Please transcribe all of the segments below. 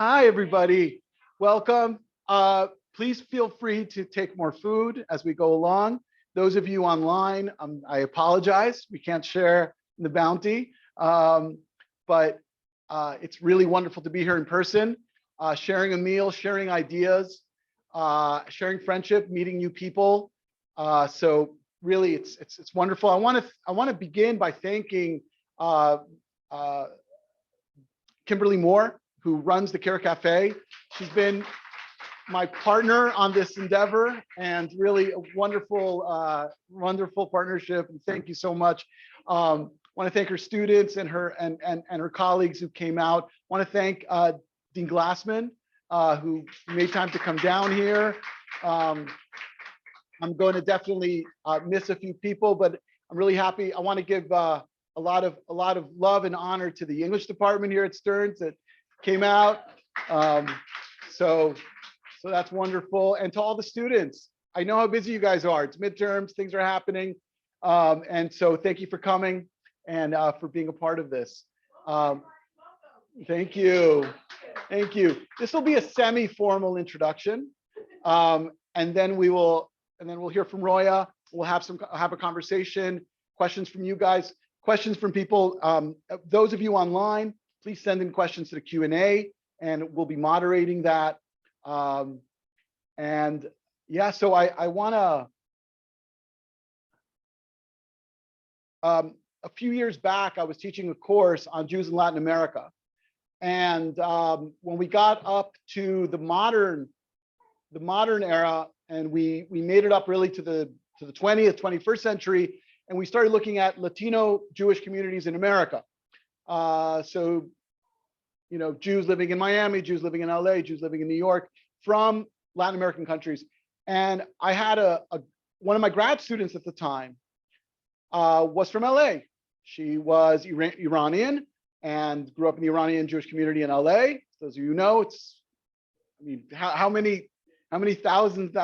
Hi, everybody. Welcome. Please feel free to take more food as we go along. Those of you online, I apologize. We can't share the bounty, but it's really wonderful to be here in person, sharing a meal, sharing ideas, sharing friendship, meeting new people. So really, it's wonderful. I want to begin by thanking uh, uh, Kimberly Moore, who runs the Care Cafe. She's been my partner on this endeavor and really a wonderful partnership. And thank you so much. Want to thank her students and her colleagues who came out. Want to thank Dean Glassman, who made time to come down here. I'm going to definitely miss a few people, but I'm really happy. I want to give a lot of love and honor to the English department here at Stearns that came out. So that's wonderful. And to all the students, I know how busy you guys are. It's midterms, things are happening. And so thank you for coming and for being a part of this. Thank you. Thank you. This will be a semi-formal introduction. And then we'll hear from Roya. We'll have a conversation, questions from you guys, questions from people. Those of you online, please send in questions to the Q&A and we'll be moderating that. And yeah, so I want to, a few years back, I was teaching a course on Jews in Latin America. And when we got up to the modern era, and we made it up really to the 20th, 21st century, and we started looking at Latino Jewish communities in America. So, you know, Jews living in Miami, Jews living in LA, Jews living in New York, from Latin American countries. And I had one of my grad students at the time was from LA. She was Iranian and grew up in the Iranian Jewish community in LA. Those of you know, I mean, how many thousands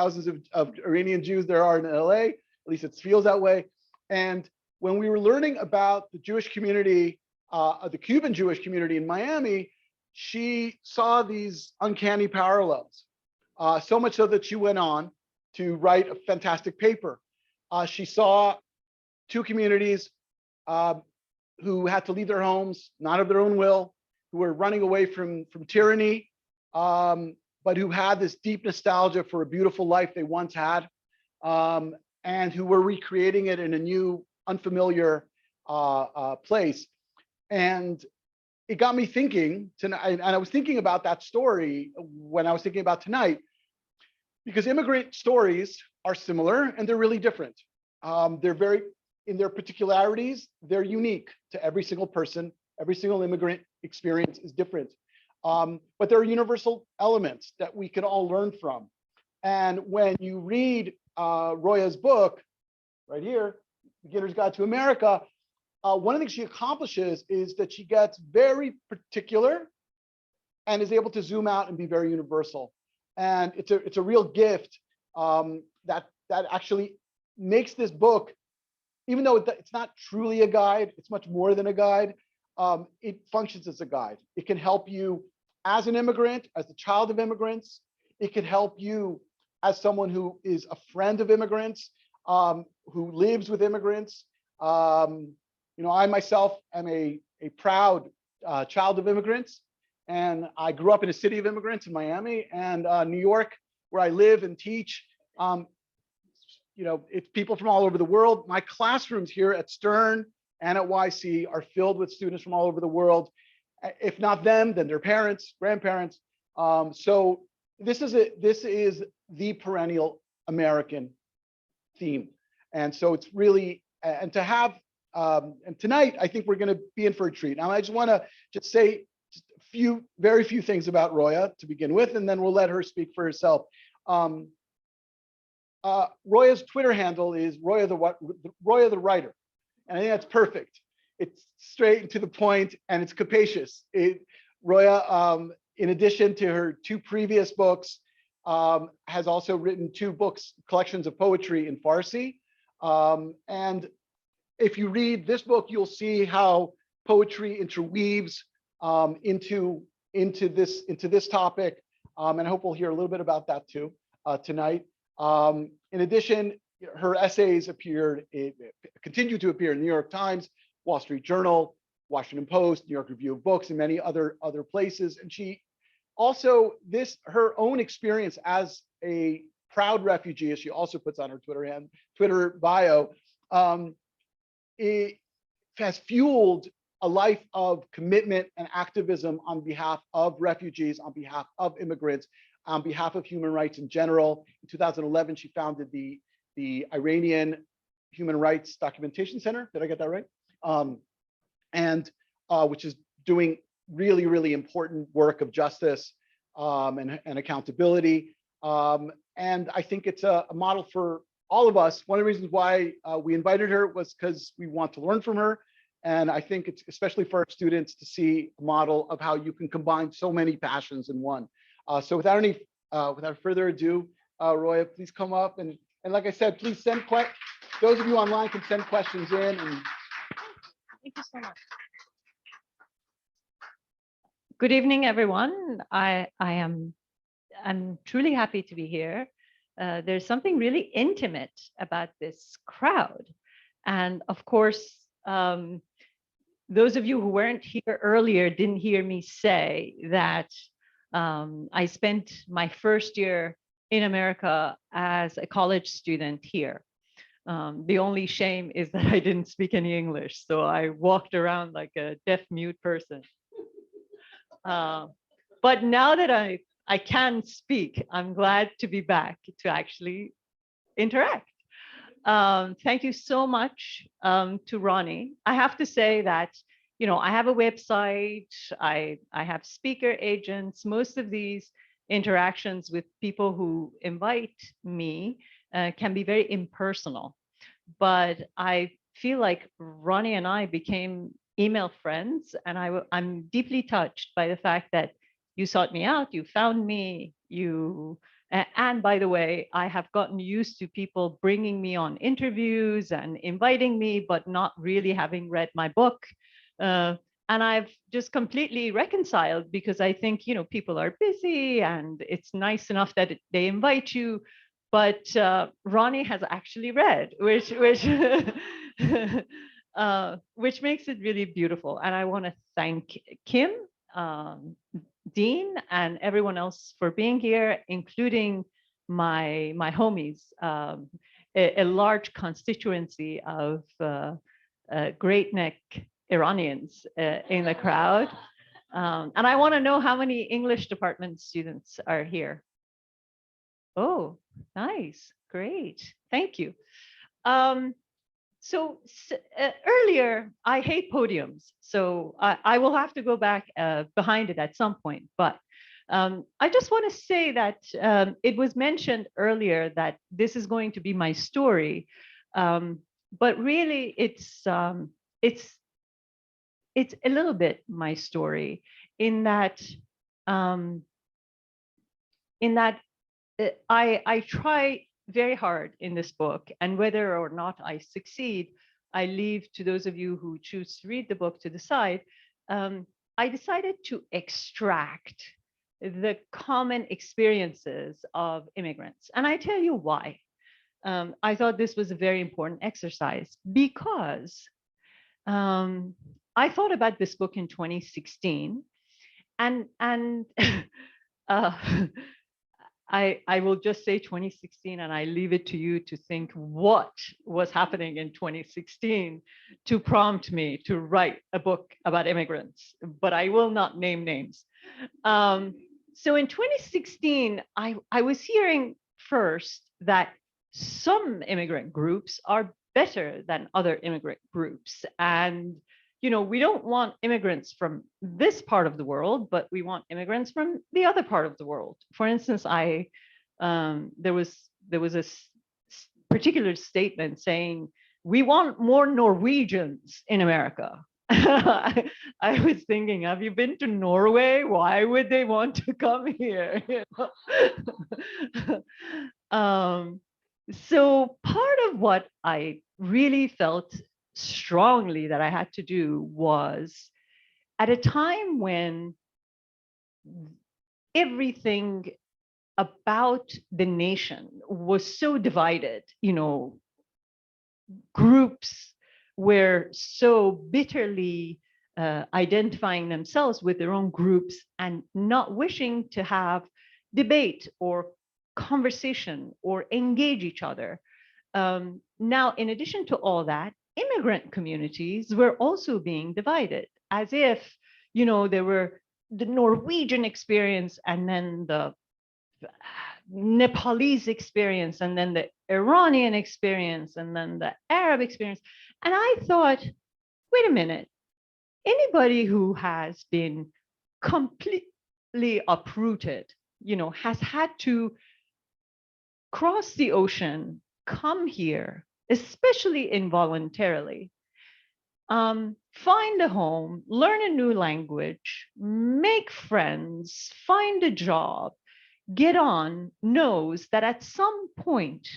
of Iranian Jews there are in LA? At least it feels that way. And when we were learning about the Jewish community, the Cuban Jewish community in Miami, she saw these uncanny parallels. So much so that she went on to write a fantastic paper. She saw two communities who had to leave their homes, not of their own will, who were running away from tyranny, but who had this deep nostalgia for a beautiful life they once had, and who were recreating it in a new, unfamiliar place. And it got me thinking tonight, and I was thinking about that story when I was thinking about tonight, because immigrant stories are similar and they're really different. They're very, in their particularities, they're unique to every single person. Every single immigrant experience is different. But there are universal elements that we can all learn from. And when you read Roya's book, right here, Beginner's Guide to America, one of the things she accomplishes is that she gets very particular and is able to zoom out and be very universal. And it's a real gift that actually makes this book, even though it's not truly a guide, it's much more than a guide. It functions as a guide. It can help you as an immigrant, as the child of immigrants. It can help you as someone who is a friend of immigrants, who lives with immigrants. You know, I myself am a proud child of immigrants, and I grew up in a city of immigrants in Miami and New York, where I live and teach. You know, it's people from all over the world. My classrooms here at Stern and at YC are filled with students from all over the world. If not them, then their parents, grandparents. So this is the perennial American theme. And so it's really, and to have, and tonight, I think we're going to be in for a treat. Now, I just want to just say just very few things about Roya to begin with, and then we'll let her speak for herself. Roya's Twitter handle is Roya the Writer. And I think that's perfect. It's straight and to the point, and it's capacious. Roya, in addition to her two previous books, has also written two books, collections of poetry in Farsi. And if you read this book, you'll see how poetry interweaves into into this topic, and I hope we'll hear a little bit about that too tonight. In addition, her essays continue to appear in the New York Times, Wall Street Journal, Washington Post, New York Review of Books, and many other places. And she also, her own experience as a proud refugee, as she also puts on her Twitter bio, it has fueled a life of commitment and activism on behalf of refugees, on behalf of immigrants, on behalf of human rights in general. In 2011, she founded the Iranian Human Rights Documentation Center. Did I get that right? Which is doing really, really important work of justice and accountability. And I think it's a model for all of us. One of the reasons why we invited her was because we want to learn from her. And I think it's especially for our students to see a model of how you can combine so many passions in one. So without further ado, Roya, please come up. And like I said, please send those of you online can send questions in. And thank you so much. Good evening, everyone. I'm truly happy to be here. There's something really intimate about this crowd. And of course, those of you who weren't here earlier didn't hear me say that I spent my first year in America as a college student here. The only shame is that I didn't speak any English, so I walked around like a deaf mute person. But now that I can speak, I'm glad to be back to actually interact. Thank you so much to Ronnie. I have to say that, you know, I have a website, I have speaker agents. Most of these interactions with people who invite me can be very impersonal. But I feel like Ronnie and I became email friends, and I'm deeply touched by the fact that you sought me out, you found me, and by the way, I have gotten used to people bringing me on interviews and inviting me, but not really having read my book. And I've just completely reconciled, because I think, you know, people are busy and it's nice enough that they invite you, but Ronnie has actually read, which which makes it really beautiful. And I want to thank Kim, Dean, and everyone else for being here, including my homies, a large constituency of great neck Iranians in the crowd. And I want to know how many English department students are here. Oh, nice, great, thank you. So earlier, I hate podiums, so I will have to go back behind it at some point. But I just want to say that it was mentioned earlier that this is going to be my story, but really it's a little bit my story in that I try very hard in this book, and whether or not I succeed, I leave to those of you who choose to read the book to decide. I decided to extract the common experiences of immigrants, and I tell you why. I thought this was a very important exercise because I thought about this book in 2016, and I will just say 2016, and I leave it to you to think what was happening in 2016 to prompt me to write a book about immigrants, but I will not name names. So in 2016, I was hearing first that some immigrant groups are better than other immigrant groups. And you know, we don't want immigrants from this part of the world, but we want immigrants from the other part of the world. For instance, there was a particular statement saying, we want more Norwegians in America. I was thinking, have you been to Norway? Why would they want to come here? So part of what I really felt strongly that I had to do was, at a time when everything about the nation was so divided. Groups were so bitterly identifying themselves with their own groups and not wishing to have debate or conversation or engage each other. Now, in addition to all that, immigrant communities were also being divided, as if, there were the Norwegian experience and then the Nepalese experience and then the Iranian experience and then the Arab experience. And I thought, wait a minute, anybody who has been completely uprooted, has had to cross the ocean, come here, especially involuntarily, find a home, learn a new language, make friends, find a job, get on, knows that at some point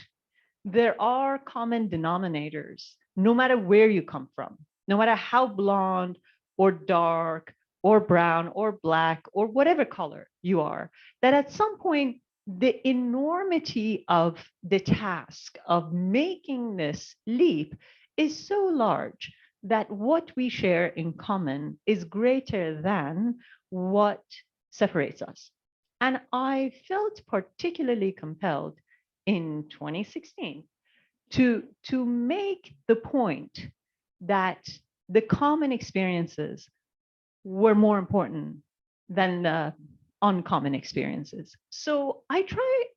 there are common denominators, no matter where you come from, no matter how blonde or dark or brown or black or whatever color you are, that at some point the enormity of the task of making this leap is so large that what we share in common is greater than what separates us. And I felt particularly compelled in 2016 to make the point that the common experiences were more important than the uncommon experiences. So I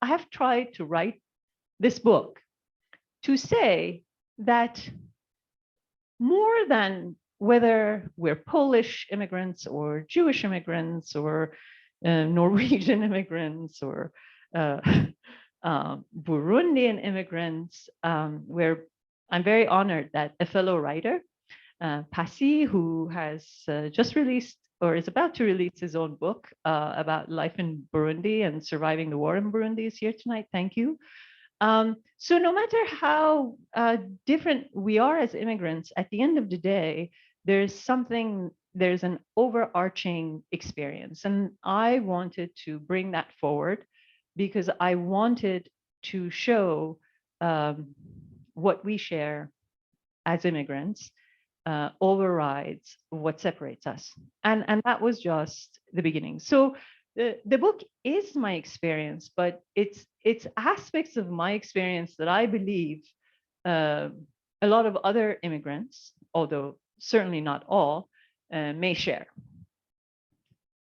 have tried to write this book to say that more than whether we're Polish immigrants or Jewish immigrants or Norwegian immigrants or Burundian immigrants, where I'm very honored that a fellow writer, Pasi, who has just released or is about to release his own book about life in Burundi and surviving the war in Burundi, is here tonight. Thank you. So no matter how different we are as immigrants, at the end of the day, there's an overarching experience. And I wanted to bring that forward because I wanted to show what we share as immigrants overrides what separates us. And that was just the beginning. So the book is my experience, but it's aspects of my experience that I believe a lot of other immigrants, although certainly not all, may share.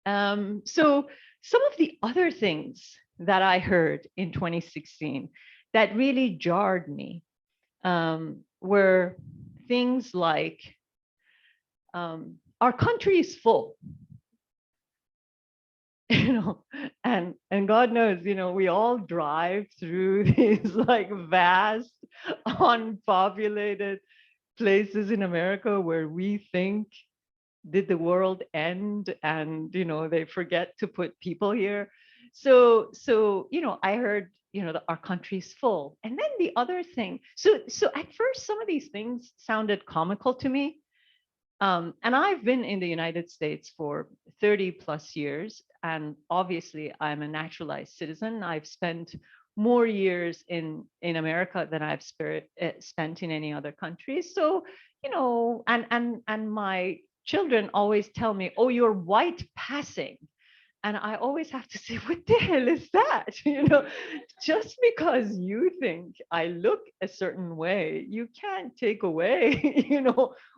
So some of the other things that I heard in 2016 that really jarred me were things like, our country is full. And God knows, we all drive through these like vast, unpopulated places in America where we think, did the world end? And they forget to put people here. So I heard that our country's full. And then the other thing, so at first some of these things sounded comical to me. And I've been in the United States for 30 plus years, and obviously I'm a naturalized citizen. I've spent more years in America than I've spent in any other country. So, and my children always tell me, oh, you're white passing. And I always have to say, what the hell is that? Just because you think I look a certain way, you can't take away,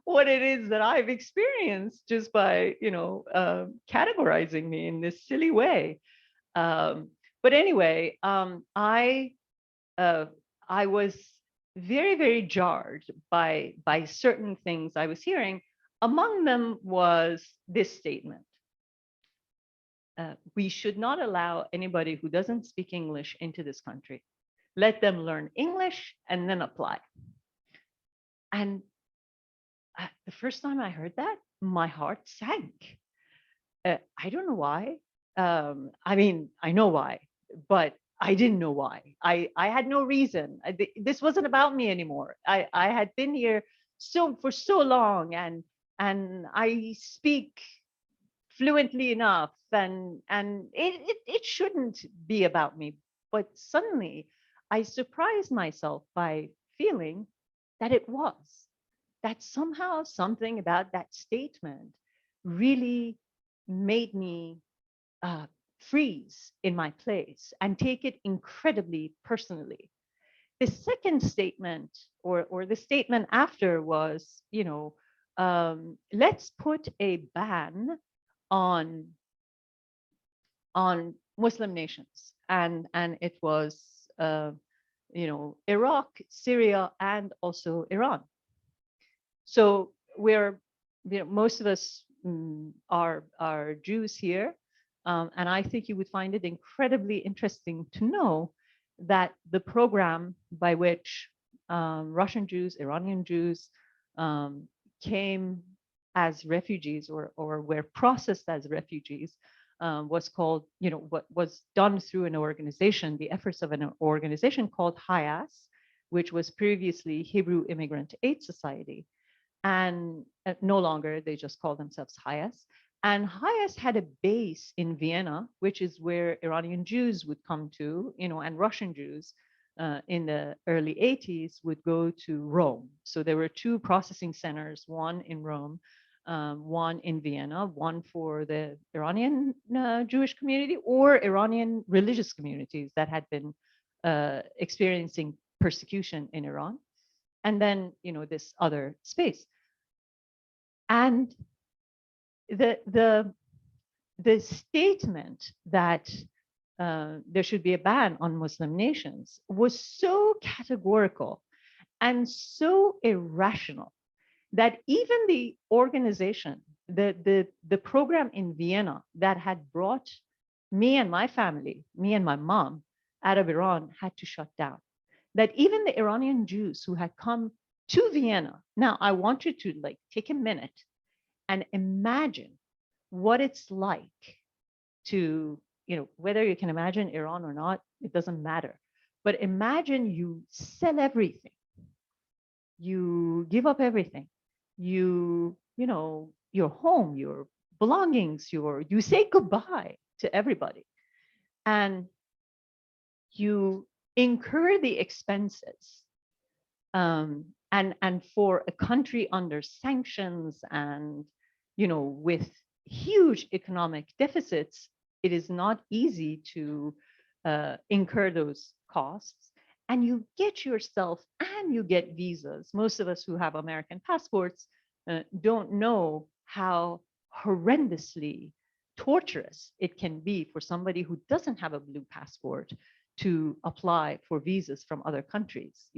what it is that I've experienced just by, categorizing me in this silly way. But anyway, I was very, very jarred by certain things I was hearing. Among them was this statement. We should not allow anybody who doesn't speak English into this country. Let them learn English and then apply. And the first time I heard that, my heart sank. I don't know why. I know why, but I didn't know why. I had no reason. This wasn't about me anymore. I had been here for so long, and I speak fluently enough, and it shouldn't be about me. But suddenly I surprised myself by feeling that it was, that somehow something about that statement really made me uh, freeze in my place and take it incredibly personally. The second statement, or the statement after, was, let's put a ban on Muslim nations, and it was Iraq, Syria, and also Iran. So we're, most of us are Jews here, and I think you would find it incredibly interesting to know that the program by which Russian Jews, Iranian Jews came as refugees, or were processed as refugees, was called, what was done through an organization, the efforts of an organization called HIAS, which was previously Hebrew Immigrant Aid Society. And no longer, they just call themselves HIAS. And HIAS had a base in Vienna, which is where Iranian Jews would come to, and Russian Jews in the early 80s would go to Rome. So there were two processing centers, one in Rome, one in Vienna, one for the Iranian Jewish community or Iranian religious communities that had been experiencing persecution in Iran. And then, this other space. And the statement that there should be a ban on Muslim nations was so categorical and so irrational that even the organization, the program in Vienna that had brought me and my family, me and my mom, out of Iran, had to shut down. That even the Iranian Jews who had come to Vienna. Now, I want you to take a minute and imagine what it's like to, whether you can imagine Iran or not, it doesn't matter. But imagine you sell everything, you give up everything, your home, your belongings, you say goodbye to everybody, and you incur the expenses. And for a country under sanctions and, with huge economic deficits, it is not easy to incur those costs. And you get yourself, and you get visas. Most of us who have American passports don't know how horrendously torturous it can be for somebody who doesn't have a blue passport to apply for visas from other countries.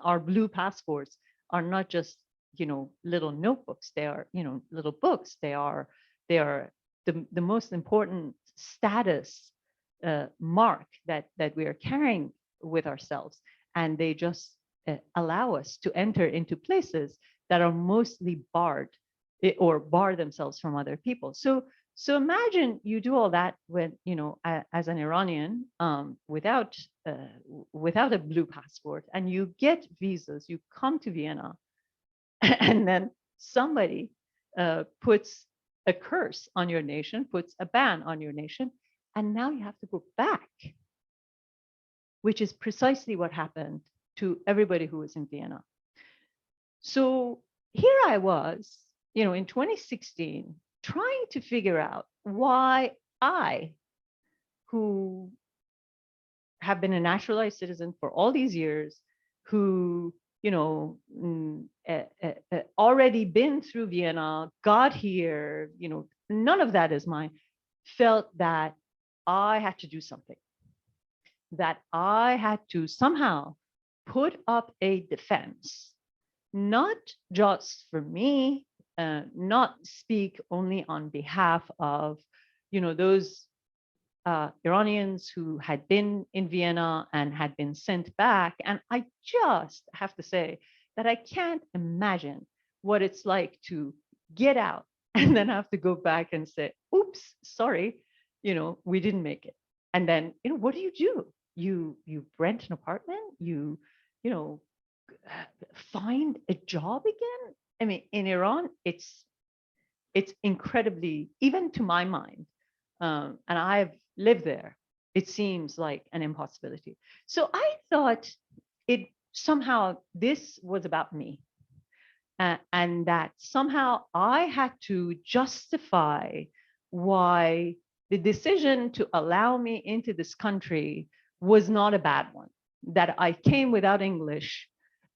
Our blue passports are not just, little notebooks. They are, little books. They are the most important status mark that we are carrying with ourselves. And they just allow us to enter into places that are mostly barred or bar themselves from other people. So imagine you do all that when, as an Iranian, without a blue passport, and you get visas, you come to Vienna, and then somebody puts a curse on your nation, puts a ban on your nation, and now you have to go back, which is precisely what happened to everybody who was in Vienna. So here I was, in 2016, trying to figure out why I, who have been a naturalized citizen for all these years, who, already been through Vienna, got here, none of that is mine, felt that I had to do something, that I had to somehow put up a defense, not just for me, not speak only on behalf of, those Iranians who had been in Vienna and had been sent back. And I just have to say that I can't imagine what it's like to get out and then have to go back and say, oops, sorry, we didn't make it. And then, what do? You rent an apartment, you find a job again. I mean, in Iran, it's it's incredibly, even to my mind, and I've lived there, it seems like an impossibility. So I thought it somehow this was about me, and that somehow I had to justify why the decision to allow me into this country was not a bad one, that I came without English.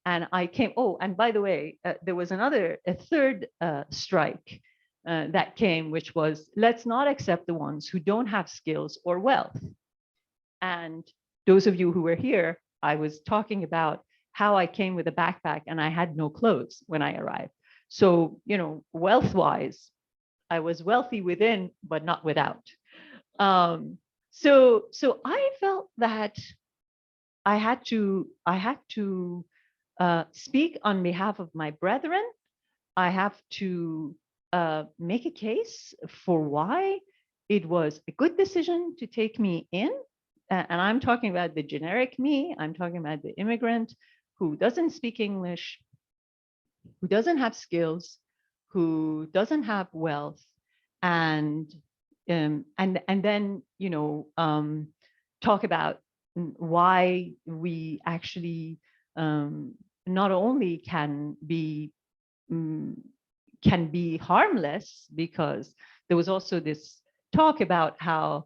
And I came, oh, and by the way, there was a third strike that came, which was, let's not accept the ones who don't have skills or wealth. And those of you who were here, I was talking about how I came with a backpack and I had no clothes when I arrived. So, wealth-wise, I was wealthy within, but not without. So I felt that I had to speak on behalf of my brethren. I have to make a case for why it was a good decision to take me in. And I'm talking about the generic me. I'm talking about the immigrant who doesn't speak English, who doesn't have skills, who doesn't have wealth, and then talk about why we actually not only can be harmless, because there was also this talk about how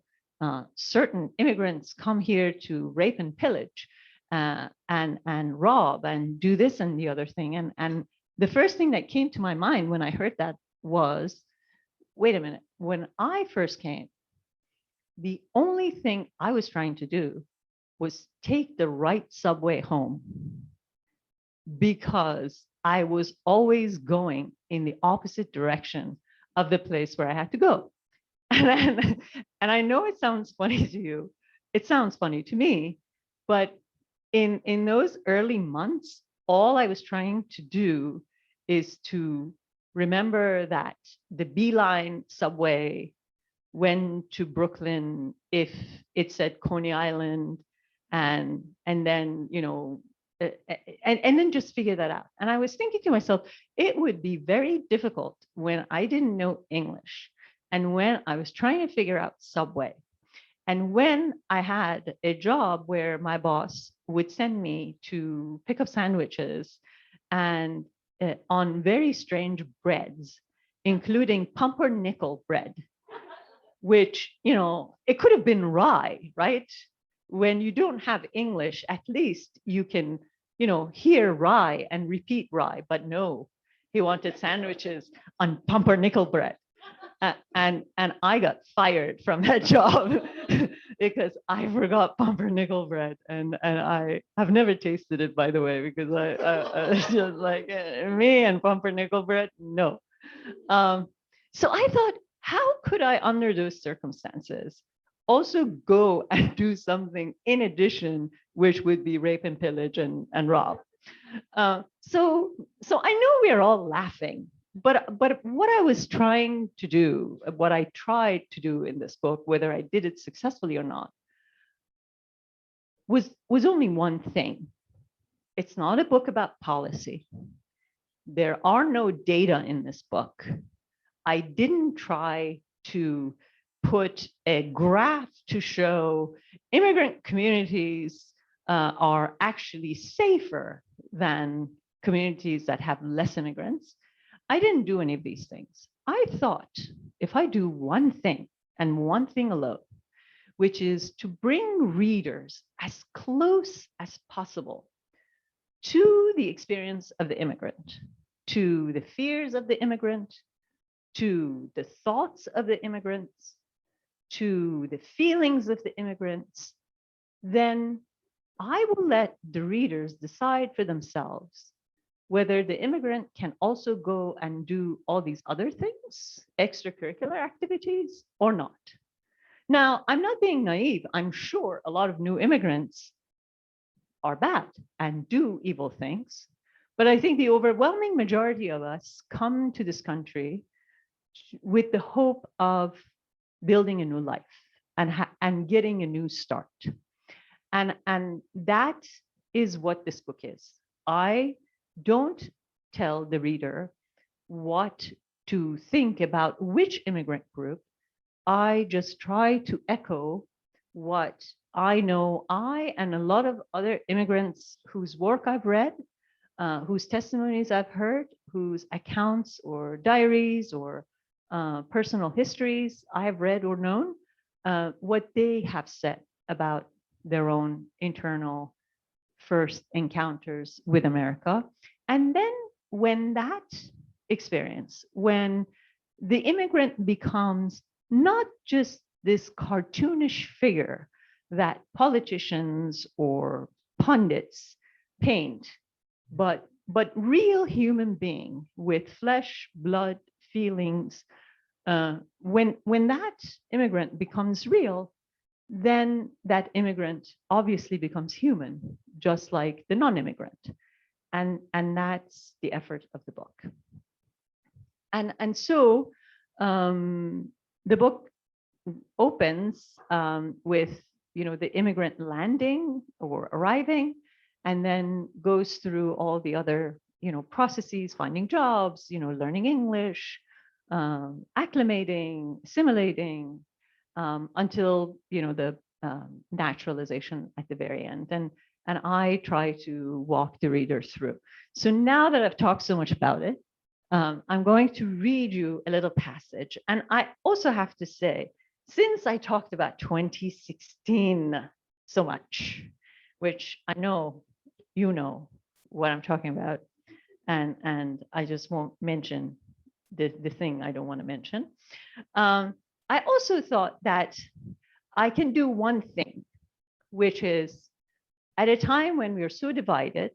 certain immigrants come here to rape and pillage and rob and do this and the other thing. And the first thing that came to my mind when I heard that was, wait a minute, when I first came, the only thing I was trying to do was take the right subway home, because I was always going in the opposite direction of the place where I had to go. And I know it sounds funny to you. It sounds funny to me, but in those early months, all I was trying to do is to remember that the Beeline subway went to Brooklyn if it said Coney Island, and then and then just figure that out. And I was thinking to myself, it would be very difficult when I didn't know English, and when I was trying to figure out subway, and when I had a job where my boss would send me to pick up sandwiches and on very strange breads, including pumpernickel bread, which, it could have been rye, right? When you don't have English, at least you can, hear rye and repeat rye, but no, he wanted sandwiches on pumpernickel bread. And I got fired from that job because I forgot pumpernickel bread, and I have never tasted it, by the way, because I just like me and pumpernickel bread, no. So I thought, how could I, under those circumstances, also go and do something in addition, which would be rape and pillage and rob? So I know we're all laughing, but what I was trying to do, what I tried to do in this book, whether I did it successfully or not, was only one thing. It's not a book about policy. There are no data in this book. I didn't try to put a graph to show immigrant communities are actually safer than communities that have less immigrants. I didn't do any of these things. I thought, if I do one thing and one thing alone, which is to bring readers as close as possible to the experience of the immigrant, to the fears of the immigrant, to the thoughts of the immigrants, to the feelings of the immigrants, then I will let the readers decide for themselves whether the immigrant can also go and do all these other things, extracurricular activities, or not. Now, I'm not being naive. I'm sure a lot of new immigrants are bad and do evil things. But I think the overwhelming majority of us come to this country with the hope of building a new life and getting a new start. And that is what this book is. I don't tell the reader what to think about which immigrant group, I just try to echo what I know I and a lot of other immigrants whose work I've read, whose testimonies I've heard, whose accounts or diaries or personal histories I have read or known, what they have said about their own internal first encounters with America. And then when that experience, when the immigrant becomes not just this cartoonish figure that politicians or pundits paint, but real human being with flesh, blood, feelings, when that immigrant becomes real, then that immigrant obviously becomes human, just like the non-immigrant. And that's the effort of the book. And so the book opens with the immigrant landing or arriving, and then goes through all the other processes, finding jobs, learning English, acclimating, assimilating, until the naturalization at the very end. And I try to walk the reader through. So now that I've talked so much about it, I'm going to read you a little passage. And I also have to say, since I talked about 2016 so much, which I know you know what I'm talking about, and I just won't mention the thing I don't want to mention. I also thought that I can do one thing, which is at a time when we are so divided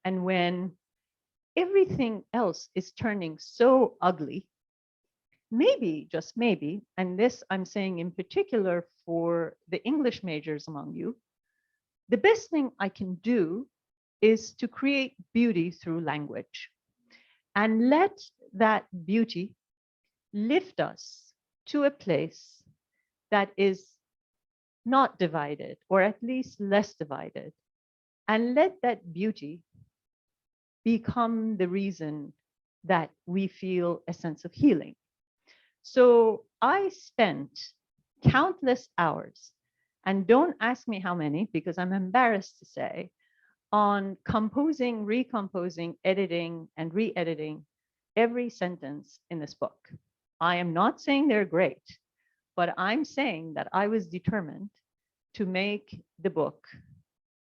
and when everything else is turning so ugly, maybe, just maybe, and this I'm saying in particular for the English majors among you, the best thing I can do is to create beauty through language and let that beauty lift us to a place that is not divided, or at least less divided, and let that beauty become the reason that we feel a sense of healing. So I spent countless hours, and don't ask me how many, because I'm embarrassed to say, on composing, recomposing, editing, and re-editing every sentence in this book. I am not saying they're great, but I'm saying that I was determined to make the book,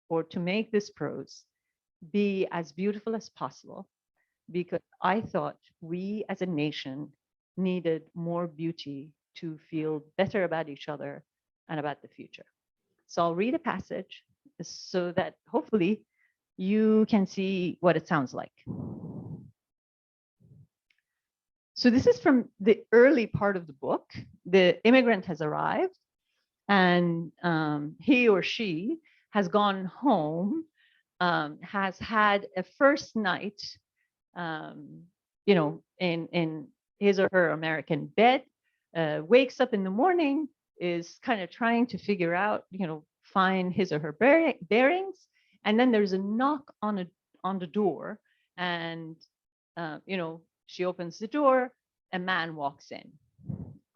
or to make this prose, be as beautiful as possible, because I thought we as a nation needed more beauty to feel better about each other and about the future. So I'll read a passage so that hopefully you can see what it sounds like. So this is from the early part of the book. The immigrant has arrived, and he or she has gone home, has had a first night, in his or her American bed, wakes up in the morning, is kind of trying to figure out, find his or her bearings, and then there's a knock on the door, and she opens the door, a man walks in.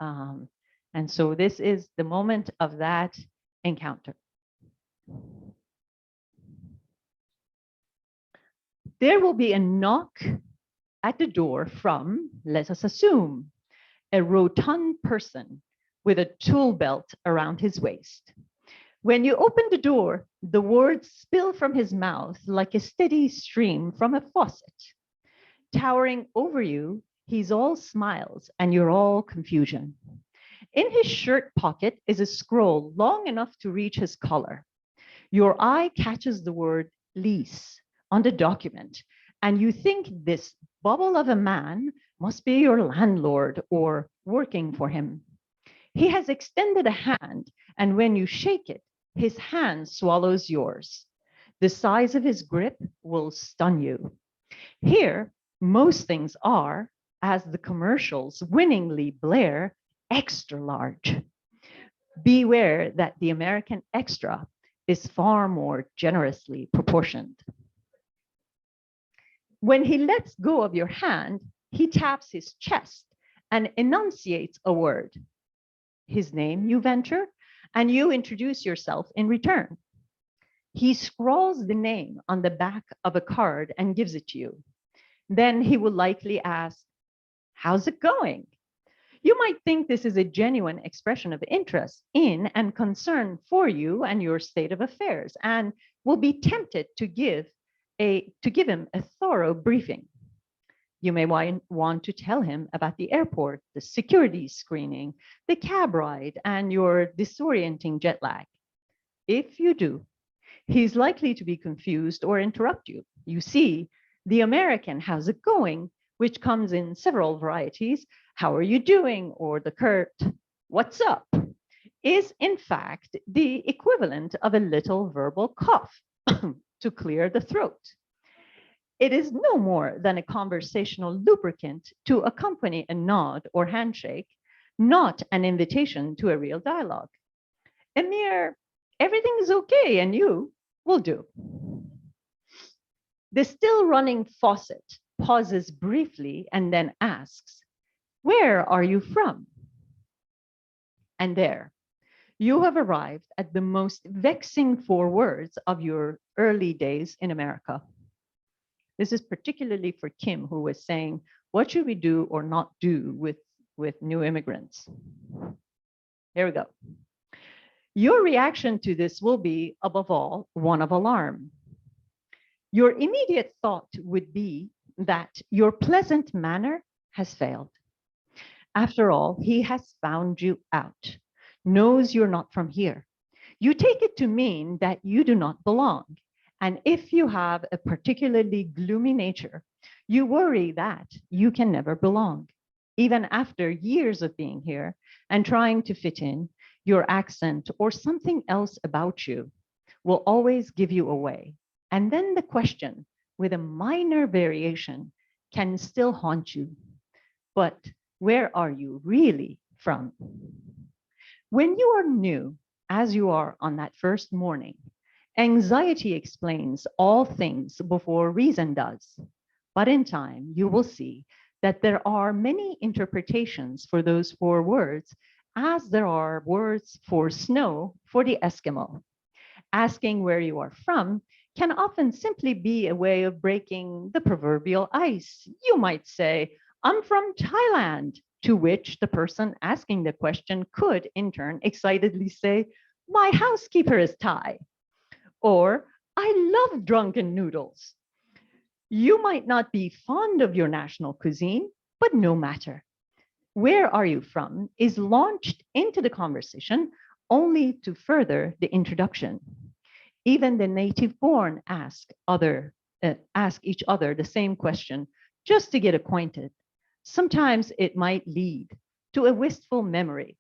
And so this is the moment of that encounter. There will be a knock at the door from, let us assume, a rotund person with a tool belt around his waist. When you open the door, the words spill from his mouth like a steady stream from a faucet. Towering over you, he's all smiles and you're all confusion. In his shirt pocket is a scroll long enough to reach his collar. Your eye catches the word lease on the document, and you think this bubble of a man must be your landlord or working for him. He has extended a hand, and when you shake it, his hand swallows yours. The size of his grip will stun you. Here, most things are, as the commercials winningly blare, extra large. Beware that the American extra is far more generously proportioned. When he lets go of your hand, he taps his chest and enunciates a word. His name you venture, and you introduce yourself in return. He scrawls the name on the back of a card and gives it to you. Then he will likely ask, "How's it going?" You might think this is a genuine expression of interest in and concern for you and your state of affairs, and will be tempted to give him a thorough briefing. You may want to tell him about the airport, the security screening, the cab ride, and your disorienting jet lag. If you do, he's likely to be confused or interrupt you. You see, the American "how's it going," which comes in several varieties, "how are you doing?" or the curt "what's up," is in fact the equivalent of a little verbal cough to clear the throat. It is no more than a conversational lubricant to accompany a nod or handshake, not an invitation to a real dialogue. A mere "everything is okay and you" will do. The still running faucet pauses briefly and then asks, "Where are you from?" And there, you have arrived at the most vexing 4 words of your early days in America. This is particularly for Kim, who was saying, what should we do or not do with new immigrants? Here we go. Your reaction to this will be, above all, one of alarm. Your immediate thought would be that your pleasant manner has failed. After all, he has found you out, knows you're not from here. You take it to mean that you do not belong. And if you have a particularly gloomy nature, you worry that you can never belong. Even after years of being here and trying to fit in, your accent or something else about you will always give you away. And then the question, with a minor variation, can still haunt you. But where are you really from? When you are new, as you are on that first morning, anxiety explains all things before reason does. But in time, you will see that there are many interpretations for those 4 words, as there are words for snow for the Eskimo. Asking where you are from can often simply be a way of breaking the proverbial ice. You might say, "I'm from Thailand," to which the person asking the question could in turn excitedly say, "My housekeeper is Thai." Or, "I love drunken noodles." You might not be fond of your national cuisine, but no matter. "Where are you from?" is launched into the conversation only to further the introduction. Even the native-born ask each other the same question just to get acquainted. Sometimes it might lead to a wistful memory.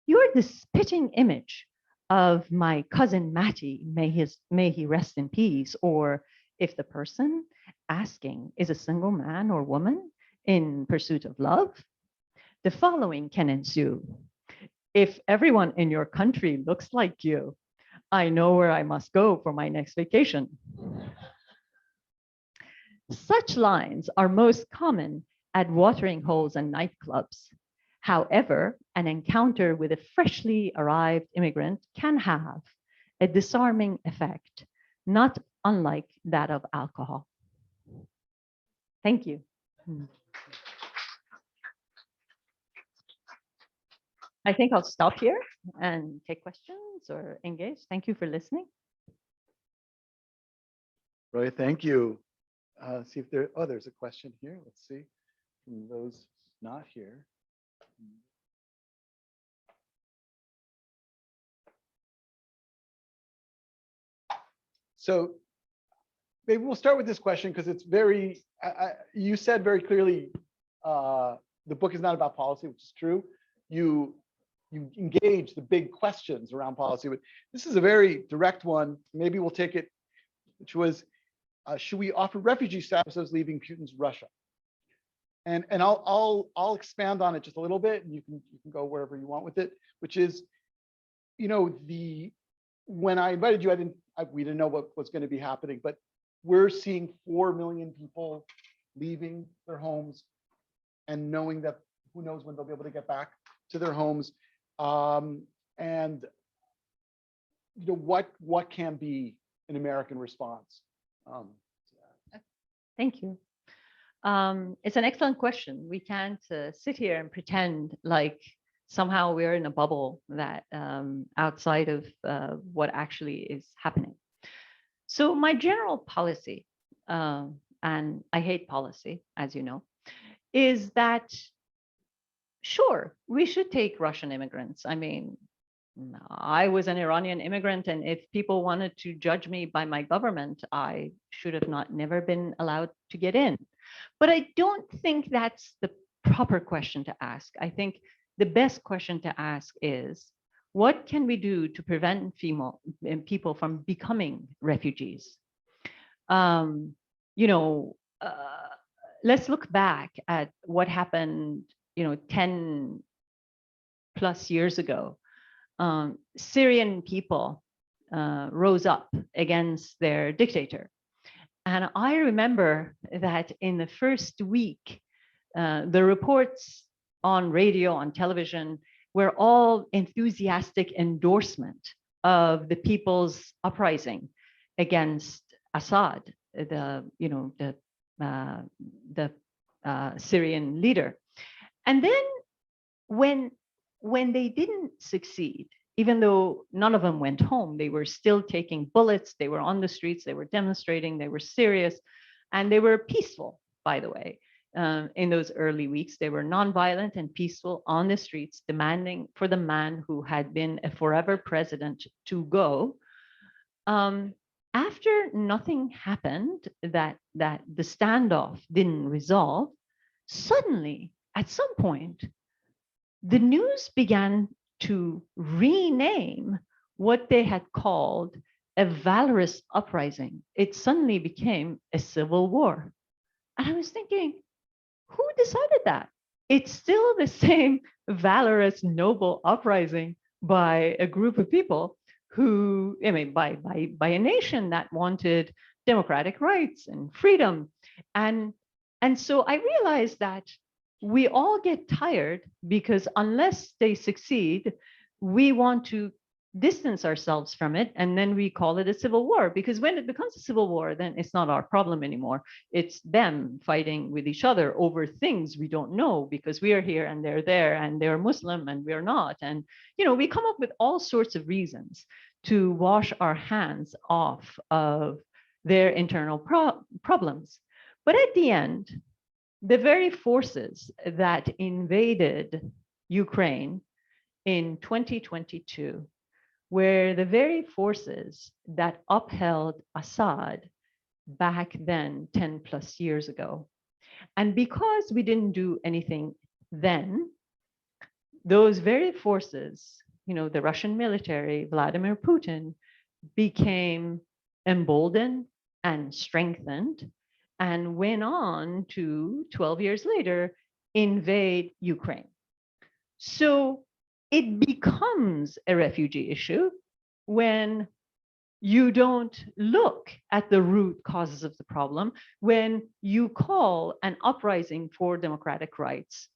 "You're the spitting image of my cousin Matty, may he rest in peace." Or if the person asking is a single man or woman in pursuit of love, the following can ensue. "If everyone in your country looks like you, I know where I must go for my next vacation." Such lines are most common at watering holes and nightclubs. However, an encounter with a freshly arrived immigrant can have a disarming effect, not unlike that of alcohol. Thank you. I think I'll stop here and take questions or engage. Thank you for listening. Roya, thank you. See if there's a question here. Let's see from those not here. So maybe we'll start with this question because it's very, you said very clearly, the book is not about policy, which is true. You engage the big questions around policy, but this is a very direct one. Maybe we'll take it, which was, should we offer refugee status those leaving Putin's Russia? And I'll expand on it just a little bit, and you can go wherever you want with it. Which is, you know, when I invited you, we didn't know what was going to be happening, but we're seeing 4 million people leaving their homes and knowing that who knows when they'll be able to get back to their homes. And what can be an American response? Thank you. It's an excellent question. We can't sit here and pretend like somehow we're in a bubble that outside of what actually is happening. So my general policy, and I hate policy, as you know, is that sure, we should take Russian immigrants. I mean, I was an Iranian immigrant, and if people wanted to judge me by my government, I should have never been allowed to get in. But I don't think that's the proper question to ask. I think the best question to ask is, what can we do to prevent people from becoming refugees? You know, let's look back at what happened, 10 plus years ago. Syrian people rose up against their dictator. And I remember that in the first week, the reports on radio, on television, were all enthusiastic endorsement of the people's uprising against Assad, the Syrian leader. And then when they didn't succeed, even though none of them went home, they were still taking bullets, they were on the streets, they were demonstrating, they were serious, and they were peaceful, by the way. In those early weeks, they were nonviolent and peaceful on the streets, demanding for the man who had been a forever president to go. After nothing happened, that the standoff didn't resolve, suddenly, at some point, the news began to rename what they had called a valorous uprising. It suddenly became a civil war. And I was thinking, who decided that? It's still the same valorous, noble uprising by a group of people who, I mean, by a nation that wanted democratic rights and freedom. And so I realized that we all get tired because unless they succeed, we want to distance ourselves from it, and then we call it a civil war, because when it becomes a civil war, then it's not our problem anymore. It's them fighting with each other over things we don't know, because we are here and they're there, and they're Muslim and we're not. And we come up with all sorts of reasons to wash our hands off of their internal problems. But at the end, the very forces that invaded Ukraine in 2022 were the very forces that upheld Assad back then 10 plus years ago. And because we didn't do anything then, those very forces, the Russian military, Vladimir Putin, became emboldened and strengthened and went on to 12 years later invade Ukraine. So it becomes a refugee issue when you don't look at the root causes of the problem, when you call an uprising for democratic rights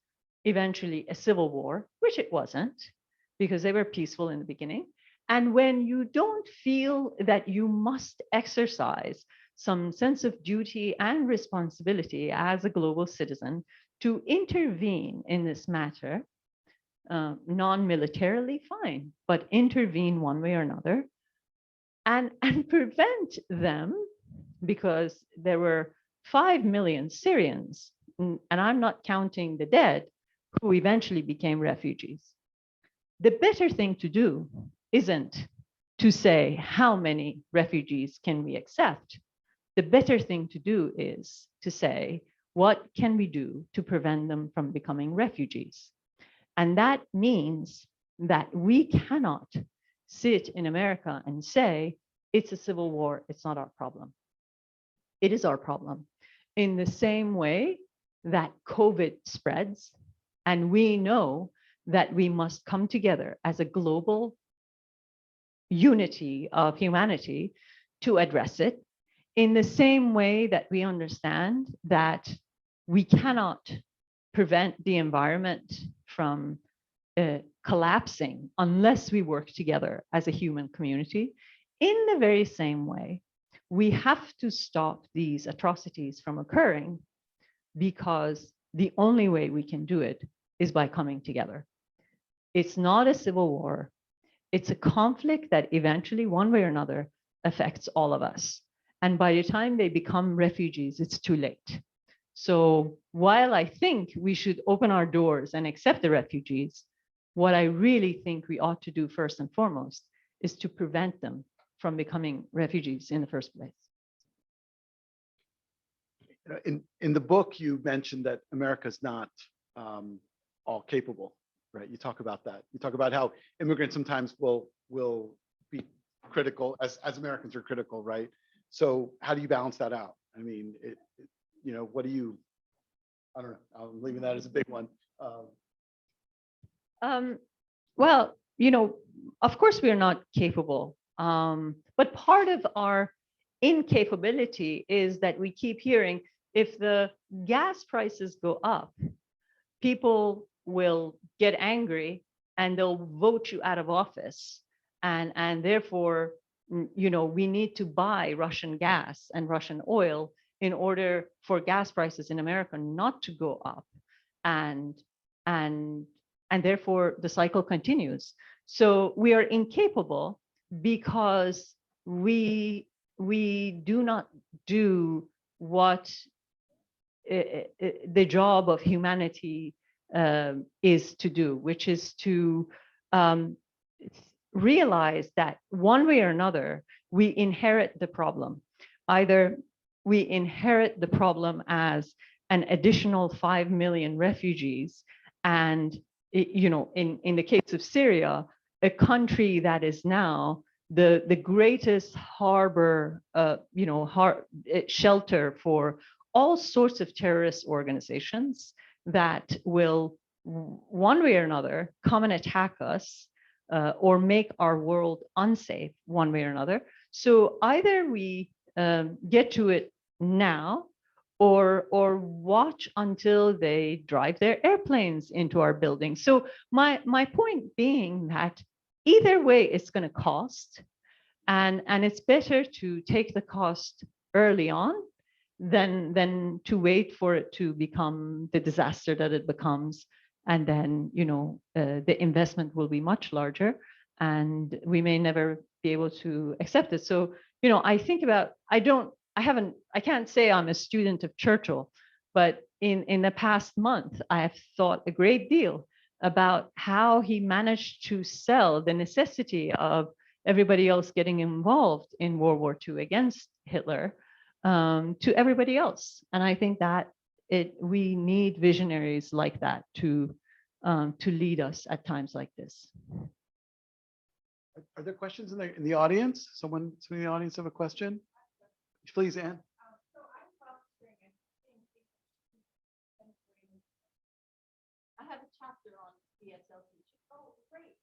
eventually a civil war, which it wasn't, because they were peaceful in the beginning, and when you don't feel that you must exercise some sense of duty and responsibility as a global citizen to intervene in this matter, non-militarily, fine, but intervene one way or another and prevent them, because there were 5 million Syrians, and I'm not counting the dead, who eventually became refugees. The better thing to do isn't to say how many refugees can we accept. The better thing to do is to say, what can we do to prevent them from becoming refugees? And that means that we cannot sit in America and say, it's a civil war, it's not our problem. It is our problem. In the same way that COVID spreads, and we know that we must come together as a global unity of humanity to address it, in the same way that we understand that we cannot prevent the environment from collapsing unless we work together as a human community. In the very same way, we have to stop these atrocities from occurring, because the only way we can do it is by coming together. It's not a civil war. It's a conflict that eventually, one way or another, affects all of us. And by the time they become refugees, it's too late. So while I think we should open our doors and accept the refugees, what I really think we ought to do first and foremost is to prevent them from becoming refugees in the first place. In the book, you mentioned that America's not all capable, right? You talk about that. You talk about how immigrants sometimes will be critical, as Americans are critical, right? So how do you balance that out? I mean, what do you? I don't know. I'm leaving that as a big one. Well, of course we are not capable, but part of our incapability is that we keep hearing, if the gas prices go up, people will get angry and they'll vote you out of office. And therefore, we need to buy Russian gas and Russian oil in order for gas prices in America not to go up. And therefore the cycle continues. So we are incapable because we do not do what the job of humanity is to do, which is to realize that one way or another, we inherit the problem. Either we inherit the problem as an additional 5 million refugees, and in the case of Syria, a country that is now the greatest harbor, shelter for all sorts of terrorist organizations that will, one way or another, come and attack us or make our world unsafe one way or another. So either we get to it now, or watch until they drive their airplanes into our buildings. So my point being that either way it's going to cost, and it's better to take the cost early on than to wait for it to become the disaster that it becomes. And then, the investment will be much larger and we may never be able to accept it. So, I think about, I can't say I'm a student of Churchill, but in the past month, I have thought a great deal about how he managed to sell the necessity of everybody else getting involved in World War II against Hitler to everybody else. And I think that we need visionaries like that to lead us at times like this. Are there questions in the audience? Someone in the audience have a question? Please, Anne. I have a chapter on ESL teaching. Oh, great.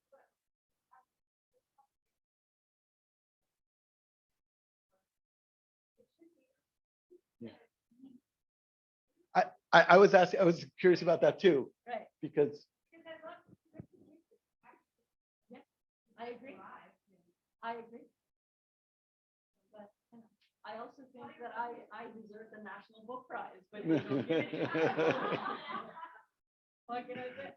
I was curious about that too. Right. Because yeah, I agree. I agree. But I also think that I deserve the National Book Prize, but you don't give it. What can I say?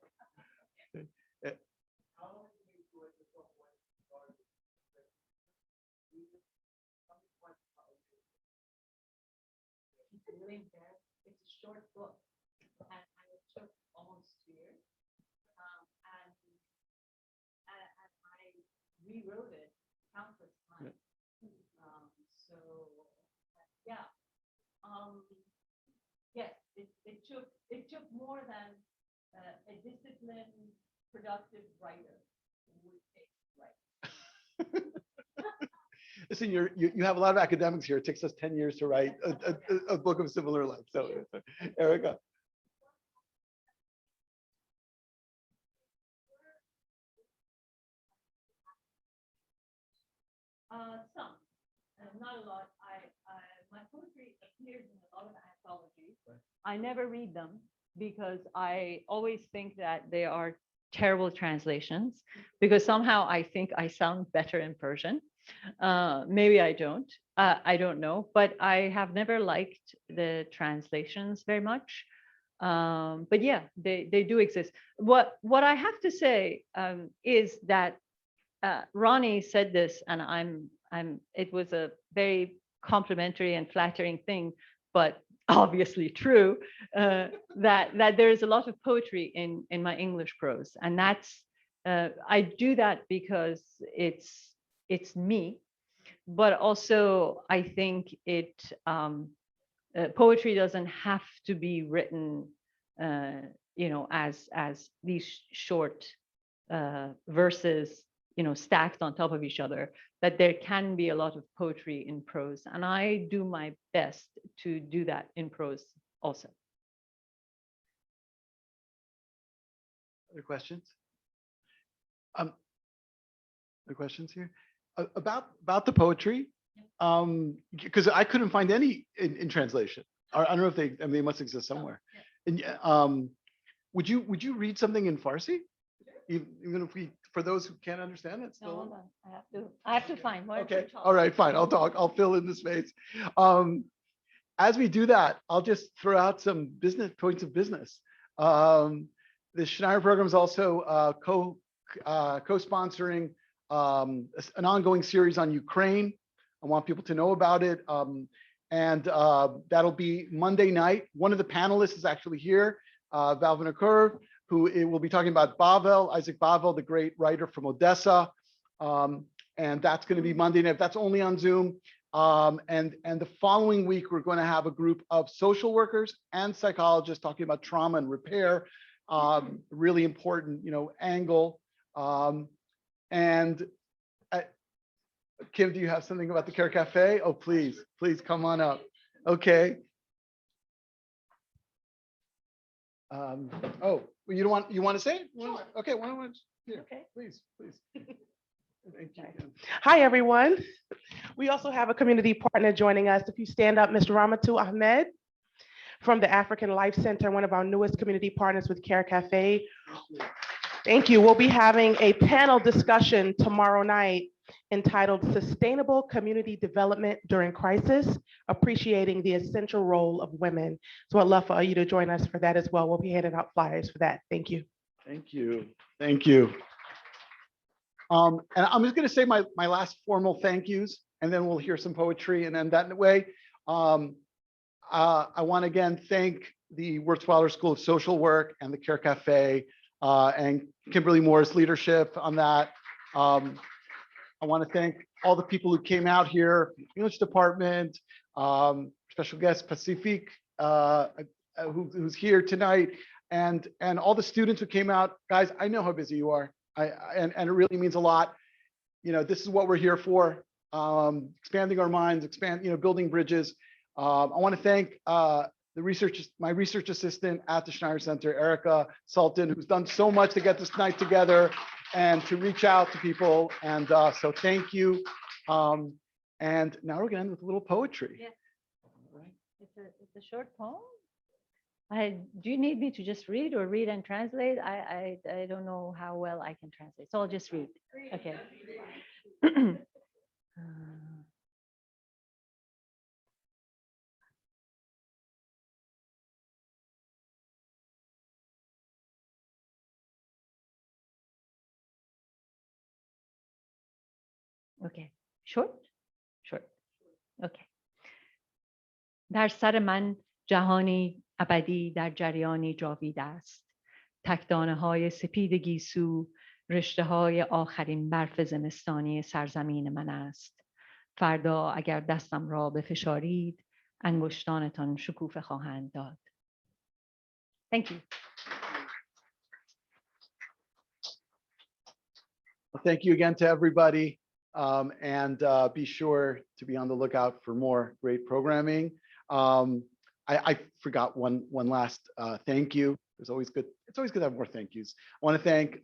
It's a short book, and it took almost 2 years. And I rewrote it countless times. So yeah, yes, it took more than a disciplined, productive writer would take, right? Listen, you have a lot of academics here. It takes us 10 years to write a book of similar length. So, Erica. Some, not a lot. My poetry appears in a lot of anthologies. Right. I never read them because I always think that they are terrible translations, because somehow I think I sound better in Persian. Maybe I don't. I don't know, but I have never liked the translations very much. But yeah, they do exist. What I have to say is that Ronnie said this, and it was a very complimentary and flattering thing, but obviously true, that there is a lot of poetry in my English prose, and that's I do that because it's me, but also I think poetry doesn't have to be written, as these short verses, stacked on top of each other, that there can be a lot of poetry in prose. And I do my best to do that in prose also. Other questions? Other questions here? About the poetry? Because I couldn't find any in translation. I don't know if they must exist somewhere. And would you read something in Farsi? Even if for those who can't understand it, still. No, hold on. I have to find one. Okay, all right, fine. I'll talk. I'll fill in the space. As we do that, I'll just throw out some business points of business. The Schneider program is also co-sponsoring an ongoing series on Ukraine. I want people to know about it. And that'll be Monday night. One of the panelists is actually here, Val Vinokurov, who will be talking about Isaac Bavel, the great writer from Odessa. And that's going to be Monday night. That's only on Zoom. And the following week, we're going to have a group of social workers and psychologists talking about trauma and repair. Really important, angle. And Kim, do you have something about the Care Cafe? Oh, please come on up. Okay. Oh, you don't want, you want to say it? Sure. Okay, why don't we, here, Okay. please. Thank you. Hi, everyone. We also have a community partner joining us. If you stand up, Mr. Ramatu Ahmed from the African Life Center, one of our newest community partners with Care Cafe. Thank you. We'll be having a panel discussion tomorrow night entitled Sustainable Community Development During Crisis, Appreciating the Essential Role of Women. So I'd love for you to join us for that as well. We'll be handing out flyers for that. Thank you. Thank you. Thank you. And I'm just going to say my last formal thank yous, and then we'll hear some poetry, and then that way. I want to again thank the Wurzweiler School of Social Work and the Care Cafe and Kimberly Moore's leadership on that. I want to thank all the people who came out here, English department, special guest Pacific, who's here tonight, and all the students who came out. Guys, I know how busy you are. And it really means a lot. This is what we're here for, expanding our minds, building bridges. I want to thank my research assistant at the Schneider Center, Erica Sultan, who's done so much to get this night together and to reach out to people. And so thank you. And now we're going to end with a little poetry. Yeah. Right. It's a short poem. Do you need me to just read or read and translate? I don't know how well I can translate, so I'll just read. Okay. Okay. Short. Okay. در سر من جهانی ابدی در جریانی جاوید است. تکدانه های سپید گیسو رشته های آخرین برف زمستانی سرزمین من است. فردا اگر دستم را بفشارید انگشتانتان شکوفه خواهند داد. Thank you. Well, thank you again to everybody. And be sure to be on the lookout for more great programming. I forgot one last thank you. It's always good to have more thank yous. I want to thank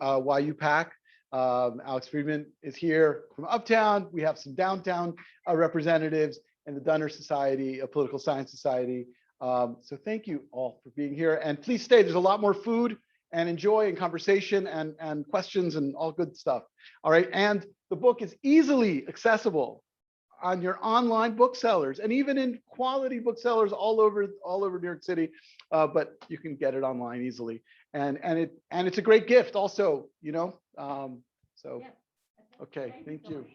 YUPAC. Alex Friedman is here from Uptown. We have some downtown representatives and the Dunner Society, a Political Science Society. So thank you all for being here, and please stay. There's a lot more food and enjoy and conversation and questions and all good stuff. All right, and the book is easily accessible on your online booksellers and even in quality booksellers all over New York City, but you can get it online easily. And it's a great gift also, you know. So, okay, thank you.